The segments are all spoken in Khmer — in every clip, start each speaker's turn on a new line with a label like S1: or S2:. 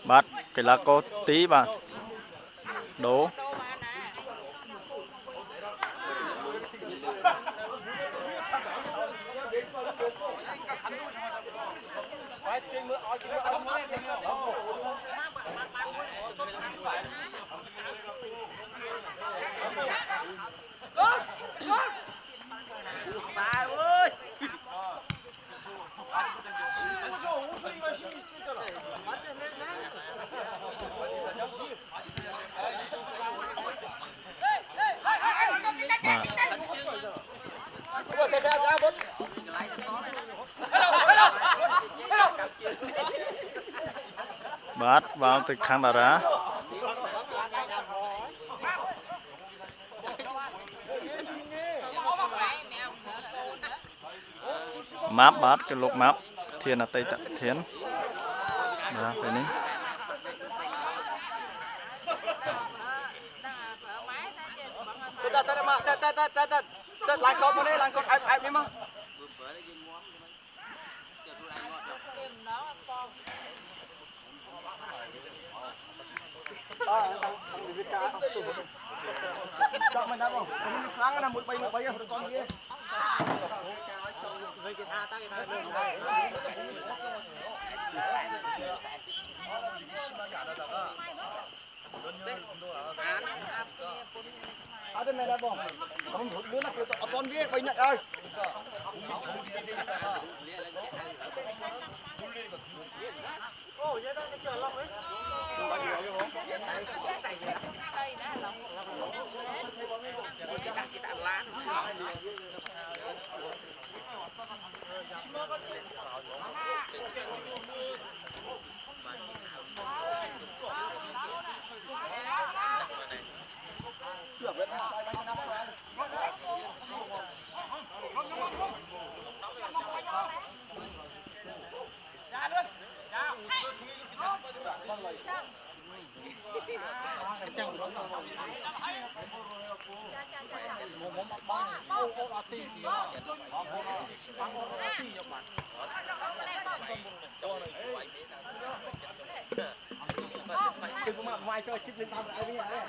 S1: Bát cái lá có tí bà đố bát vào từ khang đà ra map bát cái lục map thiên là tây tận thiên đó cái này
S2: lại con vào đây lại con ai mà chọn mình đâu không kháng là một bay rồi con kia với cái tha tay ada merah bom, kamu dulu nak oton dia banyak ay. Oh, vậy đó, chờ lâu đấy. Ngoài chơi chip lên tao lại bây giờ đấy.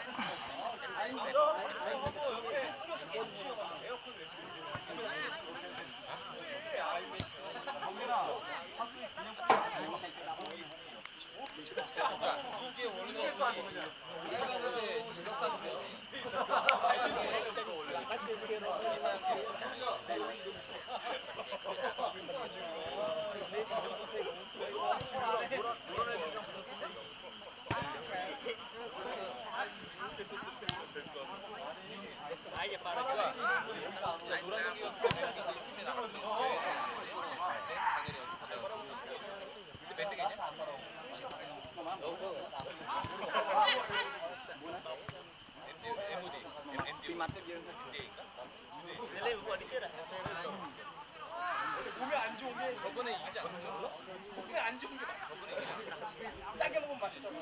S2: 몸에 안 좋은 게 저번에 이기지 않았어? 몸에 안 좋은 게 맞아. 저번에 이기지. 짜게 먹으면 맛있잖아.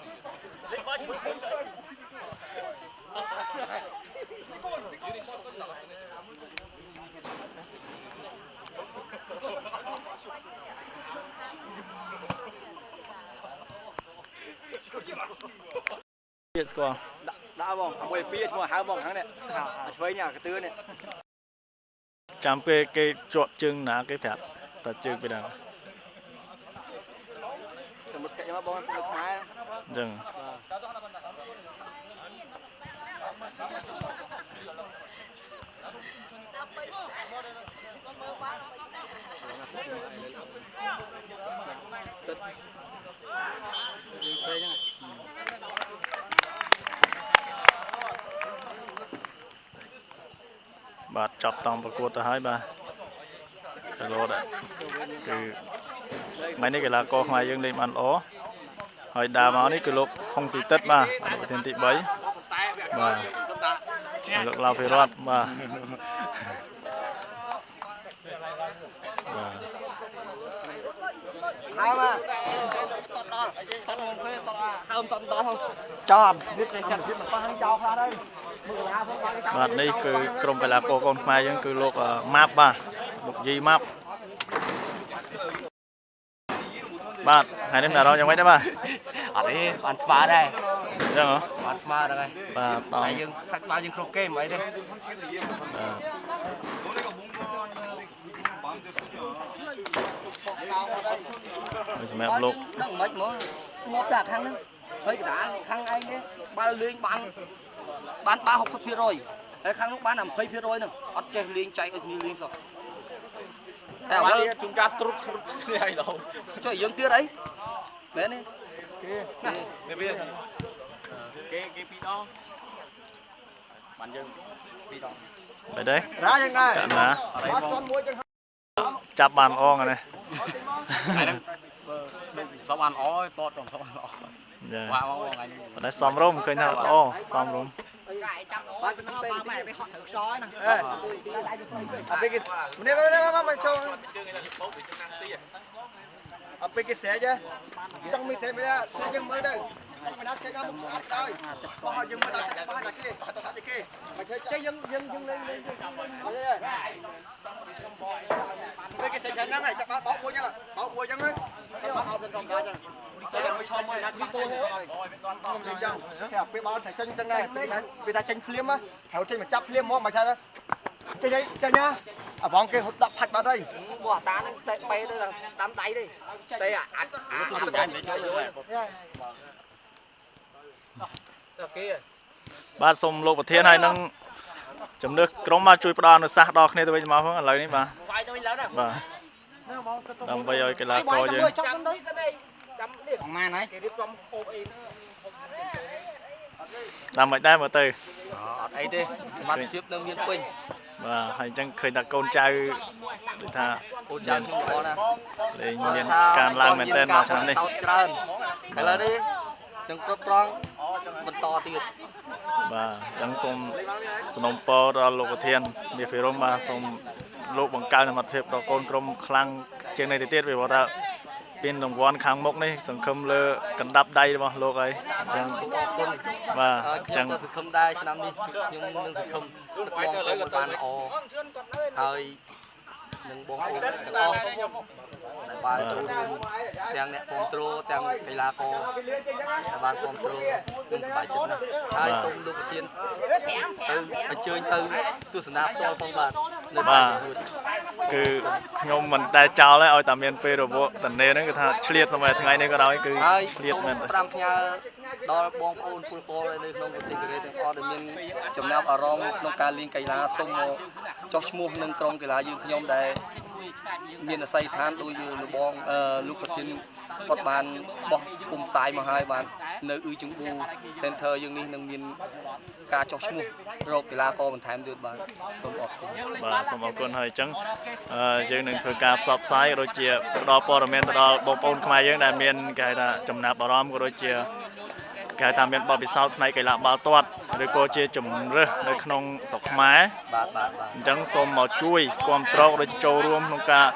S2: 내 맛이 엄청. 이거만 얘네 시작까지 나갔네. 그게 맛있는 거야.
S1: biết qua
S2: đã bông, mười pia mà hai bông thắng này, chơi nhà cái tứ này.
S1: chạm cái chọn chương ná cái phạt ta chương cái nào
S2: một cái mà bông được hai.
S1: dừng bà chọc tòngประกวดตัวให้bà cái lô đấyคือmấy này cái là co ngoài dương đêm ăn ó hỏi đà máu này cái lô không xì tất bà ở độ thiên thị bấy bà lực lao phê rót bà
S2: Hai mà. Không to không? Cho biết cái chân biết mà ăn cho ra đây.
S1: bạn đây cứ cầm cái là co con mai dương cứ lô map bà lục gì map bạn hai đêm nào đâu chẳng mấy đấy bà
S2: ở đây bán phá đây
S1: ចឹងហ៎
S2: bán phá đây
S1: បាទតោះ
S2: tại dương khách bán dương karaoke mấy đây
S1: សម្រាប់លោក
S2: ហ្នឹងមិនមកមកតែខាងហ្នឹងហើយកណ្ដាលខាងឯងនេះបើលេងបាន60%ហើយខាងនោះបាន20%ហ្នឹងអត់ចេះលេងចែកឲ្យគ្នាលេងសោះតែបើជួនកាលត្រុតគ្នាឲ្យដល់ចុះយើងទៀតអីមែនទេគេវាគេពីរដងបានយើងពីរដង
S1: បែរទេ
S2: រ៉ាយ៉ាងណា
S1: កាលណា
S2: អត់បានមួយចឹង
S1: ចាប់បានអងហ្នឹង
S2: ហ្នឹងសពអានអតតសពអានអ
S1: ចា
S2: បាទបងថ្ងៃនេះ
S1: តែសំរុំឃើញថាល្អសំរុំ
S3: បាទខ្ញុំបើម៉ែไปហត់ត្រូវខ្សោយណា
S2: អពេលគេនេះមកចូលជើងនេះបោកពីចំណាំទីអពេលគេស្រែចាចង់មានស្រែមិនដែរយើងមើលទៅមិនដល់ចេញមកស្អាតទៅបោះយើងមើលដល់ចាក់បោះដល់គេអត់ដល់គេមកចេះយើងលេងអត់ទេពេលគេទៅហ្នឹងហើយចាក់បោកមួយចឹងបោកមួយចឹងហ្នឹងចាំបោកអត់ទៅកំកាចឹងតែមកឈរមើលណាទីទៅហើយខ្ញុំនិយាយចឹងតែពេលបោកតែចេញចឹងដែរពេលថាចេញភ្លាមហើយចេញមកចាប់ភ្លាមមកមកថាចេញណាអាបងគេហត់ដាក់ផាច់បាត់ហើយ
S3: បោះតាហ្នឹងតែបែទៅស្ដាំដៃទេតែអាចសុំប្រញាញ់ទៅជួយ
S2: ទៅគេ
S1: បាទសូមលោកប្រធានហើយនឹងជំនឿក្រុមមកជួយផ្ដល់អនុសាសន៍ដល់គ្នាទៅវិញមកផងឥឡូវនេះបាទ
S3: វាយទៅវិញឡើងណា
S1: បាទដើម្បីឲ្យកីឡាករយើង
S3: ចាំនេះសិនឯងចាំនេះអងម៉ានហើយគេរៀបចំហូបអី
S1: តាមមិនដែរមើលទៅ
S2: អត់អីទេសមត្ថភាពនៅមានពេញ
S1: បាទហើយអញ្ចឹងឃើញថាកូនចៅដូចថា
S2: អូចៅខ្ញុំល្អណាស់
S1: លេងមានការឡើងមែនទែនមកឆ្នាំនេះ
S2: សោតច្រើនឥឡូវនេះនឹងគ្រប់ត្រង់បន្តទៀត
S1: បាទអញ្ចឹងសូមសំណូមពរដល់លោកប្រធានមាសភិរមបាទសូមលោកបង្កើនសមត្ថភាពដល់កូនក្រុមខ្លាំងជាងនេះទៅទៀតពីព្រោះថាមានរង្វាន់ខាងមុខនេះសង្ឃឹមលើកណ្ដាប់ដៃរបស់លោកហើយអញ្ចឹង
S2: អរគុណ
S1: បាទអ
S2: ខ្ញុំ
S1: ញ្ចឹង
S2: ក៏សង្ឃឹមដែរឆ្នាំនេះខ្ញុំនឹងសង្ឃឹមទឹកបងប្អូនបានល្អហើយនឹងបងប្អូនទាំងអស់ដែលបានចូលរួមទាំងអ្នកគ្រប់គ្រងទាំងកីឡាករដែលបានគ្រប់គ្រងនឹងសប្បាយចិត្តណាស់ហើយសូមលោកប្រធានទៅអញ្ជើញទៅទស្សនាផ្ទាល់ផងបាទនៅតាមប្រកួត
S1: គឺខ្ញុំមិនដែលចោលទេឲ្យតែមានពេលរវល់តនេហ្នឹងគឺថាឆ្លៀតសម័យថ្ងៃនេះក៏ដោយគឺ
S2: ហើយ
S1: ឆ្លៀត
S2: សូម
S1: មែនទេ
S2: 5ផ្ញើដល់បងប្អូនពលករនៅក្នុងប្រទេសកូរ៉េទាំងអស់ដែលមានចំណាប់អារម្មណ៍ក្នុងការលេងកីឡាសូមមកចុះឈ្មោះនឹងក្រុមកីឡាយើងខ្ញុំដែលមានអាស័យដ្ឋានដោយលោកបងលោកប្រធានគាត់បានបោះពុំផ្សាយមកហើយបាននៅអ៊ឺជង្ប៊ូ Center យើងនេះនឹងមានការចុះឈ្មោះរកកីឡាករបន្ថែមទៀតបាទសូមអរគុណ
S1: បាទសូមអរគុណហើយអញ្ចឹងយើងនឹងធ្វើការផ្សព្វផ្សាយក៏ដូចជាផ្ដល់ព័ត៌មានទៅដល់បងប្អូនខ្មែរយើងដែលមានគេហៅថាចំណាប់អារម្មណ៍ក៏ដូចជាគេហៅថាមានបទពិសោធន៍ផ្នែកកីឡាបាល់ទាត់ឬក៏ជាជំរឿសនៅក្នុងស្រុកខ្មែរ
S2: បាទ
S1: អញ្ចឹងសូមមកជួយគ្រប់គ្រងដូចជាចូលរួមក្នុងការ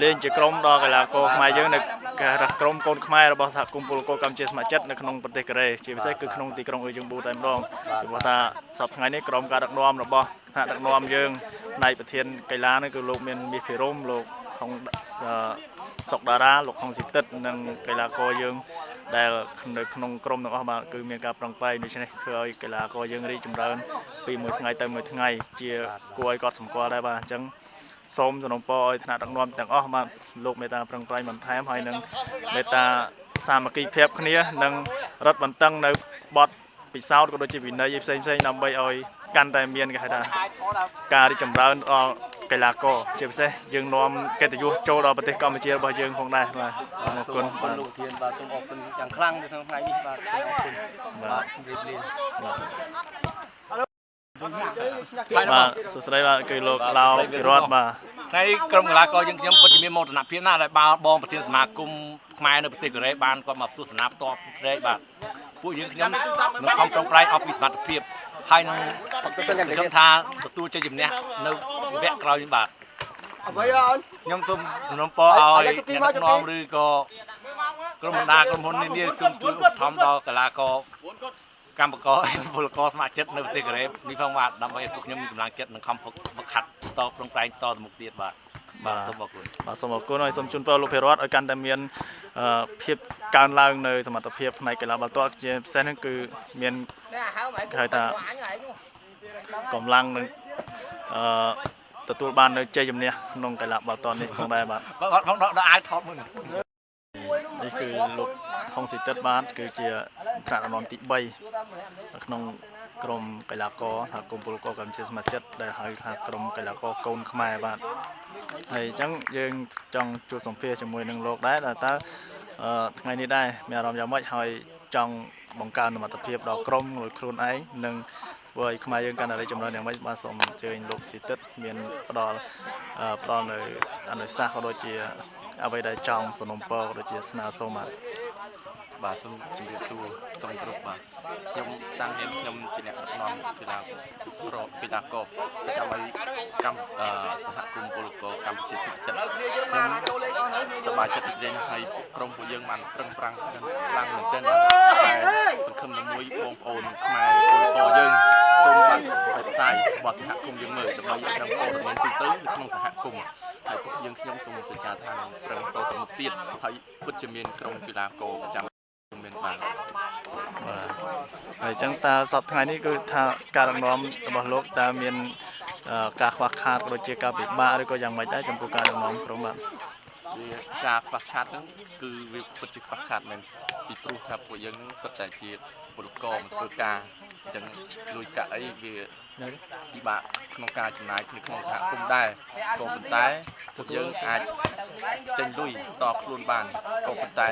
S1: លេងជាក្រុមដល់កីឡាករខ្មែរយើងនៅគេហៅថាក្រុមកូនខ្មែររបស់សហគមន៍ពលករកម្ពុជាស្ម័គ្រចិត្តនៅក្នុងប្រទេសកូរ៉េជាពិសេសគឺក្នុងទីក្រុងអ៊ឺជង្ប៊ូតែម្ដងព្រោះថាសប្តាហ៍ថ្ងៃនេះក្រុមការដឹកនាំរបស់ថ្នាក់ដឹកនាំយើងផ្នែកប្រធានកីឡានេះគឺលោកមានមាសភិរមលោកហុងសុកតារាលោកហុងស៊ីទិតនិងកីឡាករយើងដែលនៅក្នុងក្រុមទាំងអស់បាទគឺមានការប្រឹងប្រែងដូច្នេះធ្វើឲ្យកីឡាករយើងរីកចម្រើនពីមួយថ្ងៃទៅមួយថ្ងៃជាគួរឲ្យកត់សម្គាល់ដែរបាទអញ្ចឹងសូមសំណូមពរឲ្យថ្នាក់ដឹកនាំទាំងអស់បាទលោកមេត្តាប្រឹងប្រែងបន្ថែមហើយនឹងមេត្តាសាមគ្គីភាពគ្នានិងរឹតបន្តឹងនៅបទពិសោធន៍ក៏ដូចជាវិន័យផ្សេងៗដើម្បីឲ្យកាន់តែមានគេហៅថាការរីកចម្រើនដល់កីឡាករជាពិសេសយើងនាំកិត្តិយសចូលដល់ប្រទេសកម្ពុជារបស់យើងផងដែរបាទសូមអរគុណបាទ
S2: លោកធានបាទសូមអរគុណយ៉ាងខ្លាំងនៅក្នុងថ្ងៃនេះបាទសូមអរគុណបាទជម្រាបលា
S1: បាទសួស្តីបាទគឺលោកឡៅពិរតបាទ
S4: ថ្ងៃក្រុមកីឡាករយើងខ្ញុំពិតជាមានមោទនភាពណាស់ដែលបងប្រធានសមាគមខ្មែរនៅប្រទេសកូរ៉េបានគាត់មកទស្សនាផ្ទាល់ព្រែកបាទពួកយើងខ្ញុំនឹងខំប្រឹងប្រែងអស់ពីសមត្ថភាពហើយនឹងខ្ញុំថាទទួលជ័យជំនះនៅវគ្គក្រោយនេះបាទ
S2: អ្វីអើ
S4: ខ្ញុំសូមសំណូមពរឲ្យអ្នកដឹកនាំឬក៏ក្រុមបណ្ដាក្រុមហ៊ុននេះសូមជួយឧបត្ថម្ភដល់កីឡាករកម្មករពលករស្ម័គ្រចិត្តនៅប្រទេសកូរ៉េនេះផងបាទដើម្បីឲ្យពួកខ្ញុំមានកម្លាំងចិត្តនិងខំហ្វឹកហាត់តប្រឹងប្រែងតទៅមុខទៀតបាទ
S1: ប បាទ
S4: សូមអរគុណ
S1: បាទសូមអរគុណហើយសូមជូនពរលោកភិរដ្ឋឲ្យកាន់តែមានភាពកើនឡើងនៅសមត្ថភាពផ្នែកកីឡាបាល់ទាត់ជាពិសេសហ្នឹងគឺមានគេហៅថាកម្លាំងនឹងទទួលបាននៅជ័យជំនះក្នុងកីឡាបាល់ទាត់នេះផងដែរបាទ
S4: បងដល់អាចថតមួយ
S1: នេះគឺលោកហុងស៊ីទិតបាទគឺជាថ្នាក់ដឹកនាំទី3នៅក្នុងក្រុមកីឡាករថាគុំពលករកម្ពុជាសមាជិកដែលហៅថាក្រុមកីឡាករកូនខ្មែរបាទហើយអញ្ចឹងយើងចង់ជួបសម្ភាសជាមួយនឹងលោកដែរតើថ្ងៃនេះដែរមានអារម្មណ៍យ៉ាងម៉េចហើយចង់បង្កើនសមត្ថភាពដល់ក្រុមឬខ្លួនឯងនិងធ្វើឲ្យខ្មែរយើងកាន់តែរីកចម្រើនយ៉ាងម៉េចបាទសូមអញ្ជើញលោកស៊ីទិតមានផ្ដល់នៅអនុសាសន៍ក៏ដូចជាអ្វីដែលចង់สนុំពរក៏ដូចជាស្នើសុំបាទ
S5: បាទសូមជម្រាបសួរសូមគ្រប់បាទខ្ញុំតាំងនាមខ្ញុំជាអ្នកដឹកនាំកីឡាករកីឡាករប្រចាំឲ្យកម្មសហគមន៍ពលករកម្ពុជាស្ម័គ្រចិត្តខ្ញុំសប្បាយចិត្តរីករាយហើយក្រុមពួកយើងបានប្រឹងប្រែងខ្លាំងមែនទែនតែសង្ឃឹមមួយបងប្អូនខ្មែរពលករយើងសូមបានផ្សាយរបស់សហគមន៍យើងមើលដើម្បីឲ្យក្រុមពលករទូទៅនៅក្នុងសហគមន៍ហើយពួកយើងខ្ញុំសូមសន្យាថានឹងប្រឹងតទៅមុខទៀតហើយពិតជាមានក្រុមកីឡាករប្រចាំមានបាទ
S1: ហើយអញ្ចឹងតើសប្តាហ៍ថ្ងៃនេះគឺថាការដឹកនាំរបស់លោកតើមានការខ្វះខាតដូចជាការពិបាកឬក៏យ៉ាងម៉េចដែរចំពោះការដឹកនាំក្រុមបាទ
S5: វាការខ្វះខាតហ្នឹងគឺវាពិតជាខ្វះខាតមែនពីព្រោះថាពួកយើងហ្នឹងសិតតែជាពលករមកធ្វើការអញ្ចឹងលុយកាក់អីវាពិបាកក្នុងការចំណាយក្នុងសហគមន៍ដែរក៏ប៉ុន្តែពួកយើងអាចចេញលុយតខ្លួនបានក៏ប៉ុន្តែ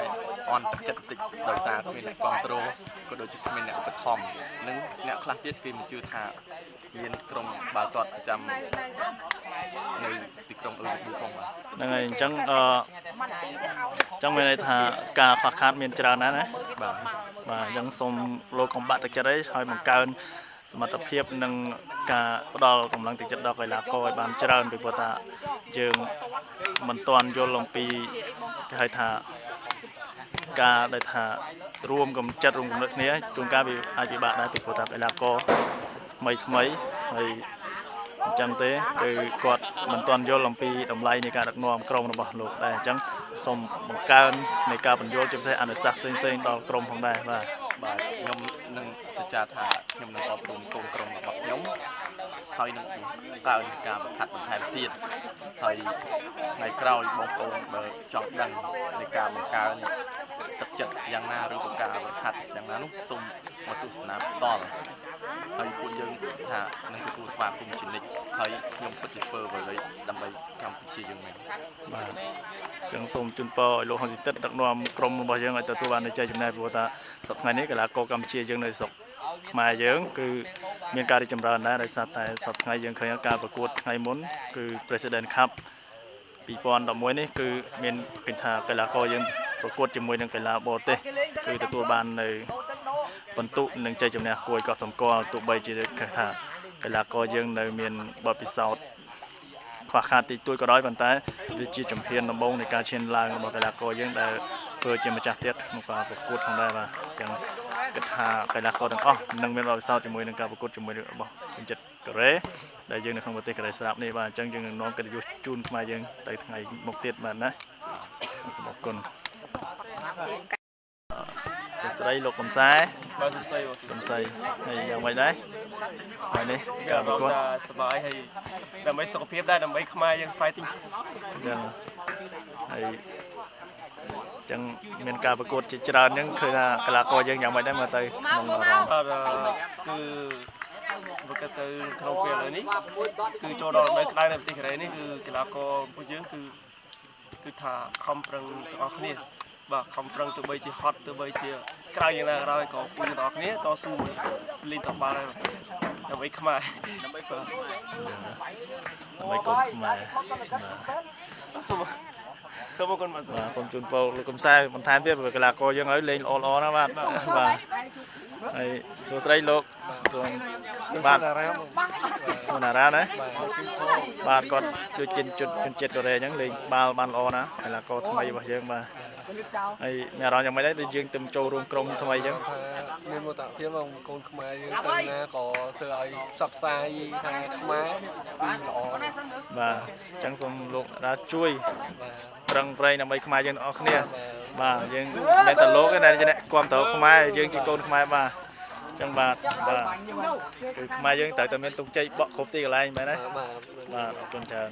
S5: អន់ទឹកចិត្តបន្តិចដោយសារគ្មានអ្នកគ្រប់គ្រងក៏ដូចជាគ្មានអ្នកឧបត្ថម្ភនិងអ្នកខ្លះទៀតគេមិនជឿថាមានក្រុមបាល់ទាត់ប្រចាំនៅទីក្រុងអឺរ៉ុបផងបាទ
S1: ហ្នឹងហើយអញ្ចឹងមានន័យថាការខ្វះខាតមានច្រើនណាស់ណា
S5: បាទ
S1: បាទអញ្ចឹងសូមលោកកុំបាក់ទឹកចិត្តអីហើយបង្កើនសមត្ថភាពនិងការផ្ដល់កម្លាំងទឹកចិត្តដល់កីឡាករឲ្យបានច្រើនពីព្រោះថាយើងមិនទាន់យល់អំពីគេហៅថាការដែលថារួមកំចិត្តរួមគំនិតគ្នាជួនកាលវាអាចពិបាកដែរពីព្រោះថាកីឡាករថ្មីហើយអញ្ចឹងទេគឺគាត់មិនទាន់យល់អំពីតម្លៃនៃការដឹកនាំក្រុមរបស់លោកដែរអញ្ចឹងសូមបង្កើននៃការបញ្យល់ជាពិសេសអនុសាសន៍ផ្សេងៗដល់ក្រុមផងដែរបាទ
S5: បាទខ្ញុំនឹងសច្ចាថាខ្ញុំនឹងអប់រំកូនក្រុមរបស់ខ្ញុំហើយនឹងកើនការបង្ហាត់បន្ថែមទៀតហើយថ្ងៃក្រោយបងប្អូនបើចង់ដឹងនៃការបង្កើនទឹកចិត្តយ៉ាងណាឬក៏ការបង្ហាត់យ៉ាងណានោះសូមមកទស្សនាផ្ទាល់ហើយពួកយើងថានឹងទទួលស្វាគមន៍ជានិច្ចហើយខ្ញុំពិតជាធ្វើអ្វីដើម្បីកម្ពុជាយើងមែន
S1: បាទអញ្ចឹងសូមជូនពរឲ្យលោកហ៊ុនស៊ីទិតដឹកនាំក្រុមរបស់យើងឲ្យទទួលបានជ័យជំនះព្រោះថាថ្ងៃនេះកីឡាករកម្ពុជាយើងនៅស្រុកខ្មែរយើងគឺមានការរីកចម្រើនដែរដោយសារតែសប្តាហ៍ថ្ងៃយើងឃើញការប្រកួតថ្ងៃមុនគឺ President Cup 2011នេះគឺមានគេថាកីឡាករយើងប្រកួតជាមួយនឹងកីឡាបរទេសគឺទទួលបាននៅបន្ទុកនិងជ័យជំនះគួរឲ្យកត់សម្គាល់ទោះបីជាគេថាកីឡាករយើងនៅមានបទពិសោធន៍ ខ្វះខាតតិចតួចក៏ដោយប៉ុន្តែវាជាជំហានដំបូងនៃការឈានឡើងរបស់កីឡាករយើងដែលធ្វើជាម្ចាស់ទៀតក្នុងការប្រកួតផងដែរបាទអញ្ចឹងគិតថាកីឡាករទាំងអស់នឹងមានបទពិសោធន៍ជាមួយនឹងការប្រកួតជាមួយរបស់ជនជាតិកូរ៉េដែលយើងនៅក្នុងប្រទេសកូរ៉េស្រាប់នេះបាទអញ្ចឹងយើងនឹងនាំកិត្តិយសជូនខ្មែរយើងទៅថ្ងៃមុខទៀតបាទណាសូមអរគុណសួស្តីលោកកំសែ
S6: បាទសួស្តី
S1: កំសៃហើយយ៉ាងម៉េចដែរហើយនេះការប្រកួត
S6: សប្បាយហើយដើម្បីសុខភាពដែរដើម្បីខ្មែរយើង fighting
S1: អញ្ចឹងហើយអញ្ចឹងមានការប្រកួតជាច្រើនអញ្ចឹងឃើញថាកីឡាករយើងយ៉ាងម៉េចដែរមើលទៅក្នុងអារម្មណ៍
S6: អត់គឺបើគាត់ទៅក្នុងពេលឥឡូវនេះគឺចូលដល់រដូវក្តៅនៅប្រទេសកូរ៉េនេះគឺកីឡាករពួកយើងគឺថាខំប្រឹងទាំងអស់គ្នាបាទខំប្រឹងទោះបីជាហត់ទោះបីជាក្រៅយ៉ាងណាក៏ដោយក៏ពួកយើងទាំងអស់គ្នាតស៊ូលេងតបាល់ដែរដើម្បីខ្មែរដើម្បីកូន
S1: ខ្មែរ
S6: សូមអរគុណបាទ
S1: បាទសូមជូនពរលោកកំសែបន្ថែមទៀតកីឡាករយើងឲ្យលេងល្អៗណាបាទបាទហើយសួស្តីលោកសូមបាទអូនអារ៉ាណាបាទគាត់ជួយជនជាតិកូរ៉េអញ្ចឹងលេងបាល់បានល្អណាកីឡាករថ្មីរបស់យើងបាទហើយមានអារម្មណ៍យ៉ាងម៉េចដែរដូចយើងទៅចូលរួមក្រុមថ្មីអញ្ចឹង
S7: មានមោទនភាពមកកូនខ្មែរយើងទៅណាក៏ធ្វើឲ្យផ្សព្វផ្សាយថាខ្មែរគឺល្អ
S1: បាទអញ្ចឹងសូមលោកតាជួយប្រឹងប្រែងដើម្បីខ្មែរយើងទាំងអស់គ្នាបាទយើងមិនតែលោកទេដែលជាអ្នកគ្រប់គ្រងខ្មែរយើងជាកូនខ្មែរបាទអញ្ចឹងបាទគឺខ្មែរយើងត្រូវតែមានទុកជ័យបក់គ្រប់ទីកន្លែងមែនទេបាទអរគុណច្រើន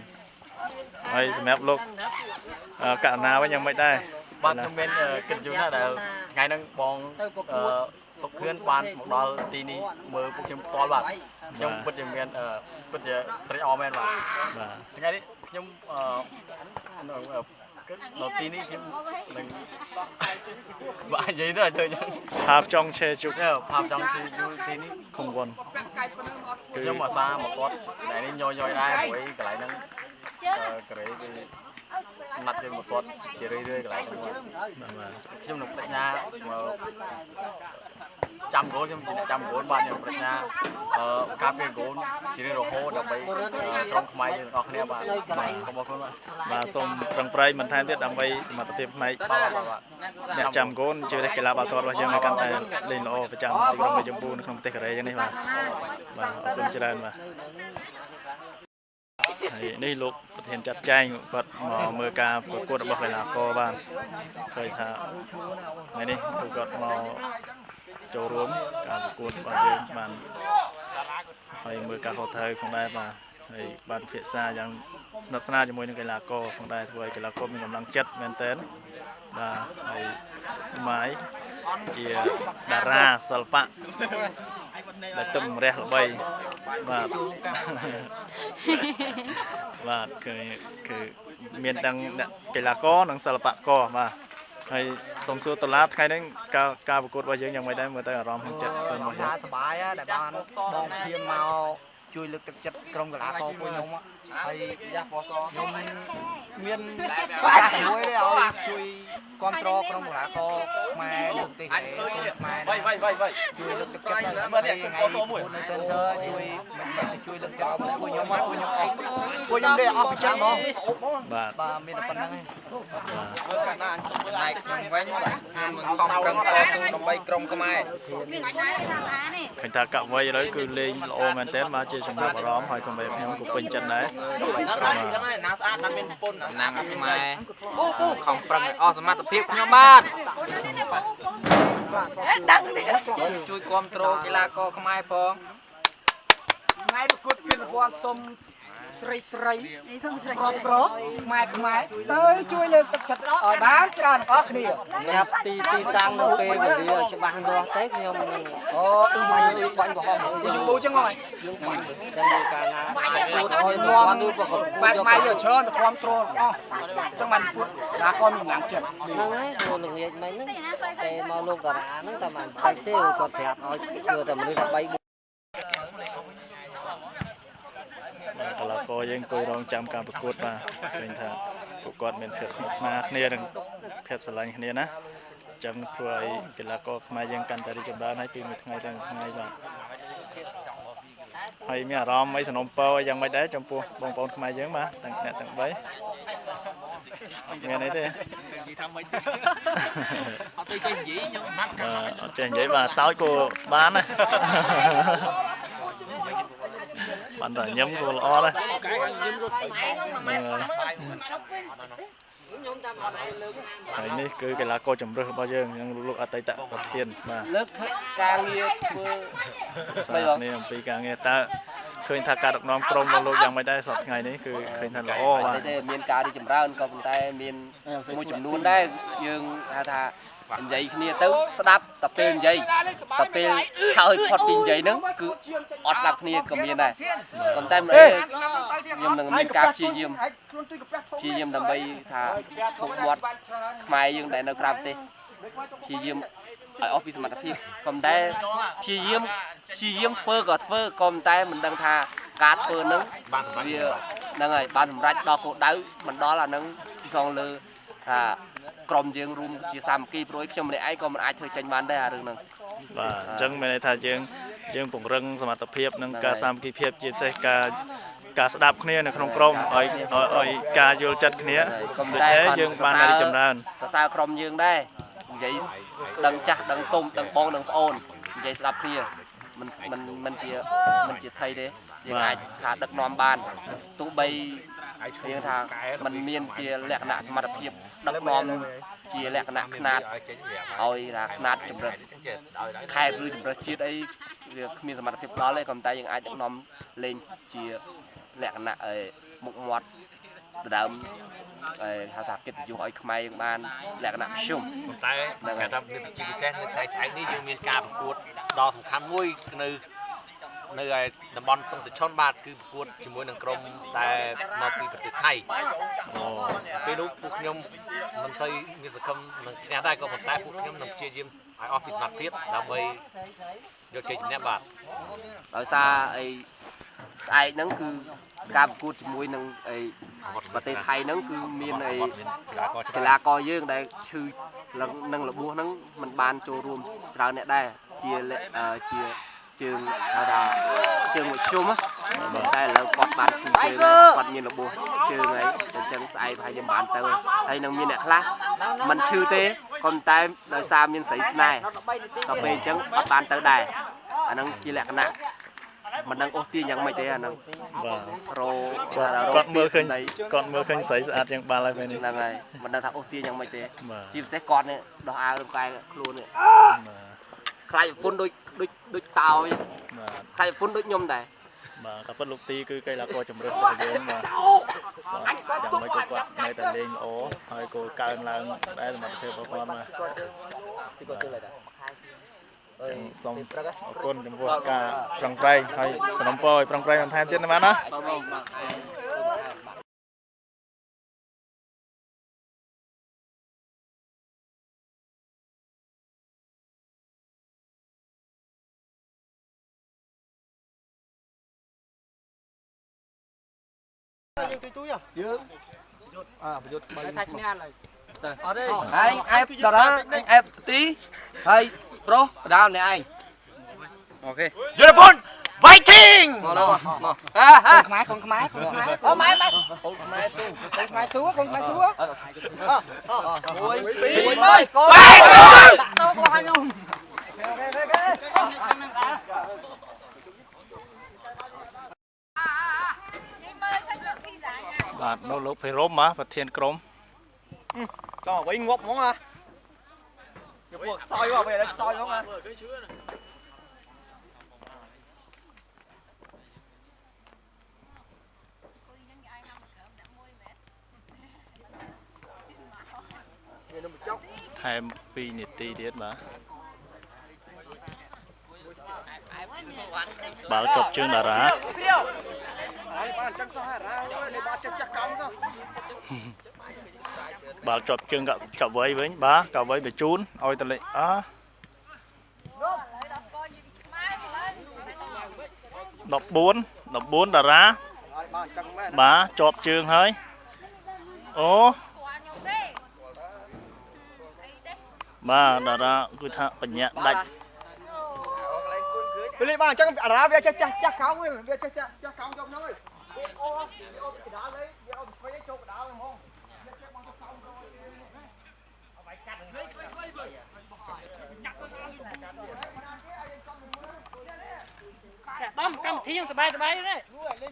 S1: ហើយសម្រាប់លោកកណ្ណាវិញយ៉ាងម៉េចដែរ
S7: បាទខ្ញុំមានគិតយូរណាស់ដែលថ្ងៃហ្នឹងបងសុខឿនបានមកដល់ទីនេះមើលពួកខ្ញុំផ្ទាល់បាទខ្ញុំពិតជាមានពិតជាត្រេកអរមែនបាទថ្ងៃនេះខ្ញុំនៅទីនេះខ្ញុំនឹងបាទនិយាយទៅឲ្យទៅអញ្ចឹង
S1: ภาพចង់ឆេជុក
S7: ภาพចង់ឆេជុកទីនេះ
S1: ខំវន់
S7: ខ្ញុំអាសាមកគាត់តែនេះញយដែរព្រោះកន្លែងហ្នឹងក្រេគឺណាត់យើងមកគាត់ជារឿយកន្លែងហ្នឹងខ្ញុំនឹងប្រាជ្ញាចាំគោលខ្ញុំជាអ្នកចាំគោលបាទខ្ញុំប្រាជ្ញាការពារគោលជារៀងរហូតដើម្បីក្រុមខ្មែរយើងទាំងអស់គ្នាបាទសូមអរគុណ
S1: បាទសូមប្រឹងប្រែងបន្ថែមទៀតដើម្បីសមត្ថភាពផ្នែកអ្នកចាំគោលជាកីឡាបាល់ទាត់របស់យើងឲ្យកាន់តែលេងល្អប្រចាំទីក្រុងមេចម្ពូនៅក្នុងប្រទេសកូរ៉េយ៉ាងនេះបាទអរគុណច្រើនបាទហើយនេះលោកប្រធានចាត់ចែងគាត់មកមើលការប្រកួតរបស់កីឡាករបាទឃើញថាថ្ងៃនេះគឺគាត់មកចូលរួមការប្រកួតរបស់យើងបានហើយមើលការខុសត្រូវផងដែរបាទហើយបានពិភាក្សាយ៉ាងស្និទ្ធស្នាលជាមួយនឹងកីឡាករផងដែរធ្វើឲ្យកីឡាករមានកម្លាំងចិត្តមែនទែនបាទហើយស្មាយជាតារាសិល្បៈដែលទឹកម្រះល្បីបាទបាទគឺមានទាំងកីឡាករនិងសិល្បករបាទហើយសូមសួរតឡាថ្ងៃនេះការប្រកួតរបស់យើងយ៉ាងម៉េចដែរមើលទៅអារម្មណ៍ក្នុងចិត្តរបស់យើង
S2: សប្បាយដែលបានបងភៀមមកជួយលើកទឹកចិត្តក្រុមកីឡាករពួកខ្ញុំហើយខ្ញុំមានប្រសាសន៍មួយទេឲ្យជួយគ្រប់គ្រងក្រុមកីឡាករខ្មែរនៅប្រទេសខ្មែរជួយលើកទឹកចិត្តដល់ថ្ងៃនៅ Center ជួយមិនមែនតែជួយលើកទឹកចិត្តពួកខ្ញុំមកពួកខ្ញុំទេអស់ចិត្តហ្មងបាទមានតែប៉ុណ្្នឹងឯងមើលកាលណាអញទៅមើលឯងខ្ញុំវិញមិនខំប្រឹងតស៊ូដើម្បីក្រុមខ្មែរ
S1: ឃើញថាកវីឥឡូវគឺលេងល្អមែនទែនមកជាចំណាប់អារម្មណ៍ហើយសម្រាប់ខ្ញុំក៏ពេញចិត្តដែរ
S2: ណាស្អាតបានមានប្រពន្ធ
S3: ណាំខ្មែរខំប្រឹងឲ្យអស់សមត្ថភាពខ្ញុំបាទដឹងទេជួយគ្រប់គ្រងកីឡាករខ្មែរផង
S2: ថ្ងៃប្រកួតពានរង្វាន់សុំស្រីសុំស្រីគ្រប់គ្រងខ្មែរទៅជួយលើកទឹកចិត្តឲ្យបានច្រើនអស់គ្នា
S3: ញ៉ាប់ទីតាំងនៅពេលវេលាច្បាស់លាស់ទេខ្ញុំ
S2: អូដូចបាញ់កំហុសយើងពូចឹងហើយ
S3: យើងបាញ់តែមើលកាលណា
S2: ពួតឲ្យនាំឬប្រកបខ្មែរយកច្រើនទៅគ្រប់គ្រងអស់ចឹងបានពួតតាកូនមានឡើងចិត្ត
S3: ហ្នឹងហើយលោកល្ងាចមិញហ្នឹងតែមកលោកតារាហ្នឹងតែមិនបាច់ទេគាត់ប្រាប់ឲ្យធ្វើតែមនុស្សតែ3
S1: កីឡាករយើងអង្គុយរងចាំការប្រកួតបាទឃើញថាពួកគាត់មានភាពស្និទ្ធស្នាលគ្នានិងភាពស្រឡាញ់គ្នាណាអញ្ចឹងធ្វើឲ្យកីឡាករខ្មែរយើងកាន់តែរីកចម្រើនហើយពីមួយថ្ងៃទៅមួយថ្ងៃបាទហើយមានអារម្មណ៍អីសំណុំពរយ៉ាងម៉េចដែរចំពោះបងប្អូនខ្មែរយើងបាទទាំងអ្នកទាំង3មានអីទេនិយាយថាមិនអត់ទៅចេះនិយាយខ្ញុំអត់ចេះនិយាយបាទសោចក៏បានណាបានតែញ៉ាំក៏ល្អដែរហើយនេះគឺកីឡាករជំរឿសរបស់យើងនឹងលោកអតីតប្រធានបាទ
S2: លើកការងារធ្វើ
S1: សារគ្នាអំពីការងារតើឃើញថាការដឹកនាំក្រុមរបស់លោកយ៉ាងម៉េចដែរសប្តាហ៍ថ្ងៃនេះគឺឃើញថាល្អបាទ
S2: ទេមានការរីកចម្រើនក៏ប៉ុន្តែមានមួយចំនួនដែរយើងហៅថានិយាយគ្នាទៅស្ដាប់តែពេលនិយាយតែពេលហើយផុតពីនិយាយហ្នឹងគឺអត់ស្ដាប់គ្នាក៏មានដែរប៉ុន្តែមិនអីខ្ញុំនឹងមានការព្យាយាមដើម្បីថាពុកមាត់ខ្មែរយើងដែលនៅក្រៅប្រទេសព្យាយាមឲ្យអស់ពីសមត្ថភាពប៉ុន្តែព្យាយាមធ្វើក៏ធ្វើក៏ប៉ុន្តែមិនដឹងថាការធ្វើហ្នឹងវាហ្នឹងហើយបានសម្រេចដល់គោលដៅមិនដល់អាហ្នឹងសងលើថាក្រុមយើងរួមជាសាមគ្គីព្រួយខ្ញុំម្នាក់ឯងក៏មិនអាចធ្វើចេញបានដែរអារឿងហ្នឹង
S1: បាទអញ្ចឹងមានន័យថាយើងពង្រឹងសមត្ថភាពនិងការសាមគ្គីភាពជាពិសេសការស្ដាប់គ្នានៅក្នុងក្រុមឲ្យការយល់ចិត្តគ្នាតែយើងបានរីកចម្រើន
S2: សរសើរក្រុមយើងដែរនិយាយដឹងចាស់ដឹងទុំដឹងបងដឹងប្អូននិយាយស្ដាប់គ្នាមិនជាថៃទេ យើងអាចថាដឹកនាំបានទោះបីយើងថាมันមានជាលក្ខណៈសមត្ថភាពដឹកនាំជាលក្ខណៈខ្នាតឲ្យថាខ្នាតចម្រិតខេត្តឬចម្រិតជាតិអីវាគ្មានសមត្ថភាពដល់ទេក៏តែយើងអាចដឹកនាំលេងជាលក្ខណៈមុខមាត់ដើមហៅថាកិត្តិយសឲ្យខ្មែរយើងបានលក្ខណៈមធ្យម
S4: តែគេថាមានជាពិសេសនៅថ្ងៃស្អែកនេះយើងមានការប្រកួតដ៏សំខាន់មួយនៅឯតំបន់តុងតឈុនបាទគឺប្រកួតជាមួយនឹងក្រុមដែលមកពីប្រទេសថៃពេលនោះពួកខ្ញុំមិនសូវមានសង្ឃឹមនឹងឈ្នះដែរក៏ប៉ុន្តែពួកខ្ញុំនឹងព្យាយាមឲ្យអស់ពីសមត្ថភាពដើម្បីយកជ័យជំនះបាទ
S2: ដោយសារស្អែកហ្នឹងគឺការប្រកួតជាមួយនឹងប្រទេសថៃហ្នឹងគឺមានកីឡាករយើងដែលឈឺនឹងរបួសហ្នឹងมันបានចូលរួមច្រើនអ្នកដែរជាជើងហៅថាជើងមធ្យមតែឥឡូវគាត់បានឈឺជើងគាត់មានរបួសជើងហើយអញ្ចឹងស្អែកប្រហែលជាបានទៅហើយនឹងមានអ្នកខ្លះมันឈឺទេក៏តែដោយសារមានស្រីស្នេហ៍ដល់ពេលអញ្ចឹងអត់បានទៅដែរអាហ្នឹងជាលក្ខណៈមិនដឹងអូសទាញយ៉ាងម៉េចទេអាហ្នឹង
S1: បាទ
S2: គាត់
S1: មើលឃើញស្រីស្អាតយ៉ាងបាល់ហើយពេលនេះ
S2: ហ្នឹងហើយមិនដឹងថាអូសទាញយ៉ាងម៉េចទេជាពិសេសគាត់នេះដោះអាវរំកាយខ្លួននេះខ្លាចប្រពន្ធដូចតោយខ្លាចប្រពន្ធដូចខ្ញុំដែរ
S1: បាទក៏ពិតលោកទីគឺកីឡាករចម្រិតរបស់យើងបាទយ៉ាងម៉េចក៏គាត់នៅតែលេងល្អហើយក៏កើនឡើងដែរសមត្ថភាពរបស់គាត់បាទចឹងសូមអរគុណចំពោះការប្រឹងប្រែងហើយសំណពរឲ្យប្រឹងប្រែងបន្ថែមទៀតណាបាទណា
S6: យើងទួយទួយយើងប្រយុទ្ធ3ថាឈ្នះហើយអត់ទេ
S2: ឯងអែបតារាអញអែបទីហើយប្រុសបដាលអ្នកឯងអូខេ
S4: យុទ្ធភុន fighting
S2: មកកូនខ្មែរអូម៉ែកូនខ្មែរស៊ូកូនខ្មែរស៊ូ1 2 3កូនតោរបស់ខ្ញុំ
S1: បាទនៅលោកភេរមហ៎ប្រធានក្រុម
S6: ចង់អ្វីងាប់ហ្មងណាយកពួកខ្សោយមកពេលខ្សោយហ្មងណា
S1: ថែម2នាទីទៀតបាទបាល់ចប់ជើងតារា
S6: បានចឹងសោះអារ៉ានេះបាល់ចាស់កោងសោះ
S1: បាល់ចប់ជើងកវៃវិញបាទកវៃបញ្ជូនឲ្យតលេ14តារាបាទជាប់ជើងហើយអូបាទតារាគឺថាបញ្ញាដាច់
S6: ពេលនេះបាទអញ្ចឹងអារ៉ាវាចាស់កោងវាចាស់កោងយកហ្នឹងហើយអូកដាលលេវាអត់ស្វ័យចូលកដាលហ្មង
S8: តំកម្មវិធីសบายទេលេ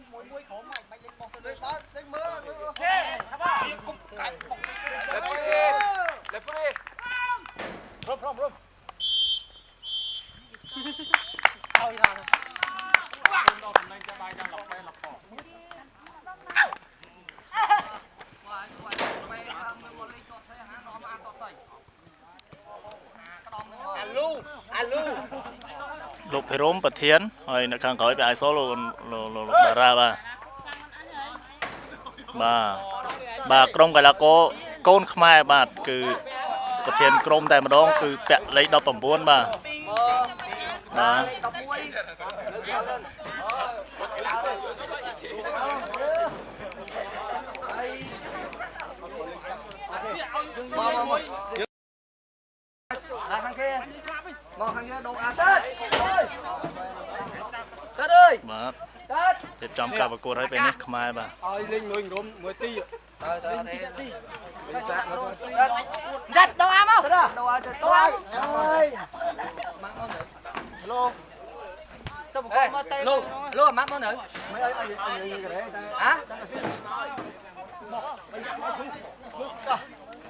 S8: ងមួយក្រុមមិនលេងបោះទៅលេងមើលអូខេครับបាទគុំកាច់លេបព្រីរំឲ្យថាដល់សម្លេងបាយយ៉ាងឡប់ពេលឡប់ផង
S6: អាលូ
S1: លោកភេរមប្រធានហើយនៅខាងក្រោយពីអាយសូលលោកតារាបាទក្រុមកីឡាករកូនខ្មែរបាទគឺប្រធានក្រុមតែម្ដងគឺពាក់លេខ19បាទ
S2: ខាងគេមកខាងយើងដងអាទិត្យអើយ
S1: បាទរៀបចំការប្រកួតឲ្យពេលនេះខ្មែរបាទ
S6: ឲ្យលេងមួយក្រុមមួយទី
S2: ដាច់ដងអាមកដងអាទៅអើយមកអូនឡូទៅ lô mắt nó nữa hả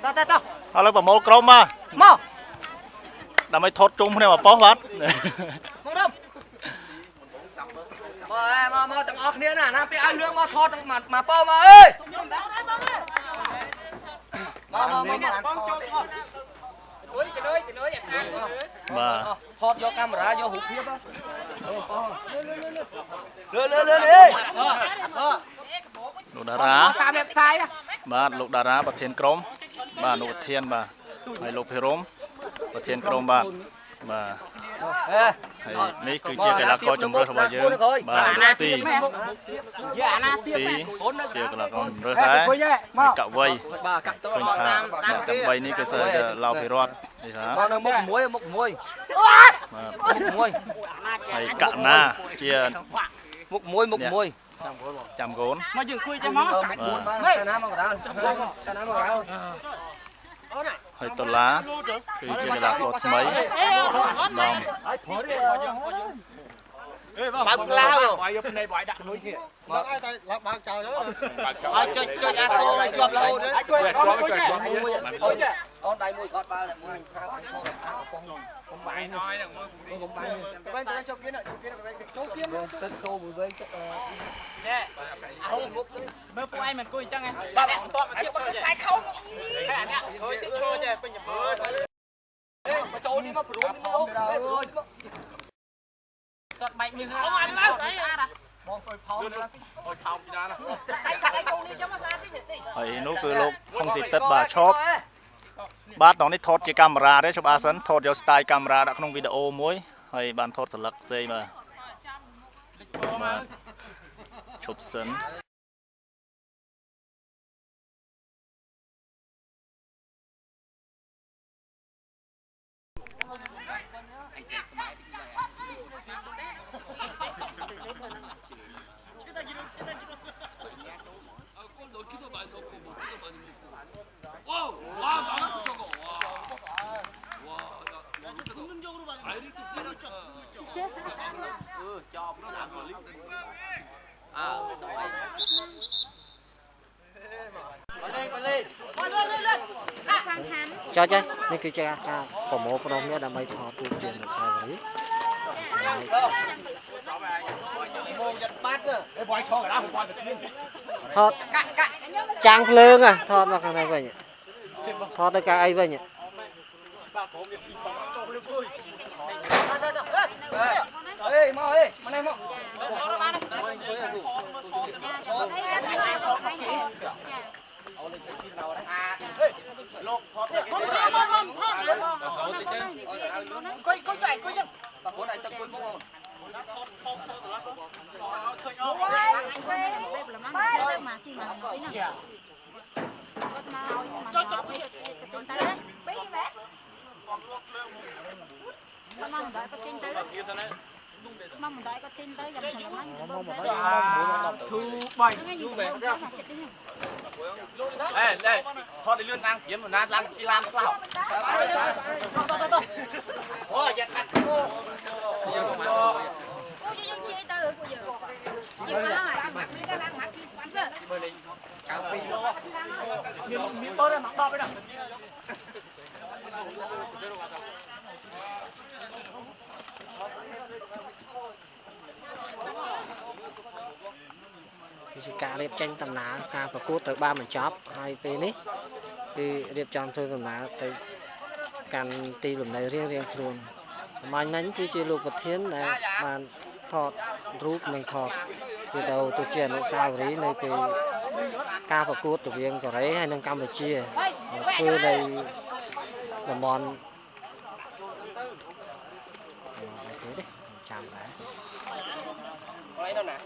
S2: tao
S1: เอาเลยประโมลกรมมา
S2: mau
S1: ทำไมทดจุ่มเนี่ยมาป้อวัด
S2: mau đâu mà tặng ọc nè nè bị ăn lương mà thọt mà po mà ơi mà
S1: mà
S2: thọt vô camera vô hụt phía đó lên đi
S1: ลูกดารา
S2: tạm đẹp sai á
S1: បាទលោកតារាប្រធានក្រុមបាទលោកប្រធានបាទហើយលោកភិរមប្រធានក្រុមបាទបាទហើយនេះគឺជាកីឡាករជំរឿសរបស់យើងបាទលោកទីជាកីឡាករជំរឿសដែរហើយកវ័យឃើញថាអ្នកទាំង3នេះគឺស្អីឡៅភិរតនេះថា
S2: con ơi múc muối
S1: បាទហើយកណាជា
S2: múc muối
S1: ចាំកូន
S8: មកយើងគួយចាំមក
S2: cái ná mà đào
S1: ហើយដុល្លារគឺជាកីឡាករថ្មីដំ
S3: បើកឡាវ
S4: បាយយកភ្នែកបាយដាក់នុយនេះ
S3: បើឲ្យតែបើកចោលទៅឲ្យចុចអាសូរឲ្យជាប់រហូតទៅ
S2: con đai muối gót ba là muối
S4: khôngបាយnói rằng
S2: không bay quay tới chỗ kia này chỗ kia tên tô vừa với
S8: nè mơ phụ anh mình cùi chăng em ba mẹ to mà tiếp bắt sai không cái này thôi tiếp chơi chứ bây giờ
S2: mà chỗ đi mà rồi con bạch như
S8: không ăn lắm
S2: mong phơi phao
S4: thôi thòng gì đó nè
S1: ហើយនោះគឺលោកខុងស៊ីទឹកបាទឈប់បាទតោះនេះថតជាកាមេរ៉ាទេជប់អាសិនថតយក style កាមេរ៉ាដាក់ក្នុងវីដេអូមួយហើយបានថតស្លឹកផ្សេងបាទឈប់សិន
S3: cho chơiนี่คือจะการโปรโมทโปรโมทដើម្បី ថតរូបជាអនុស្សាវរីយ៍ ថតចាំងភ្លើងថតមកខាងនេះវិញថតទៅកៅអីវិញ
S2: ê mau ê mà này mau
S9: mong mình đợi có tin tới dòng thằng nó như bơm
S4: thu bay thu về ê đây thôi đi lươn đang kiếm một nát lan chi lan sao ôi giật cắt cô
S9: cho dương chia từ của giờ chịu nó rồi
S4: cao phi luôn
S8: miếng bơ đây mặc đo với đâu
S3: คือการเรียบtranhตำนานการประกวดtới 3 បញ្ចប់ហើយពេលនេះគឺរៀបចំធ្វើដំណើរទៅកាន់ទីលំនៅរៀងៗខ្លួនមាញ់មិញគឺជាលោកប្រធានដែលបានថតរូបនិងថតវីដេអូទៅជាអនុស្សាវរីយ៍នៅពេលការប្រកួតរវាងកូរ៉េហើយនិងកម្ពុជាធ្វើនៅតំបន់ចាំដែរ
S2: mấy đâu nè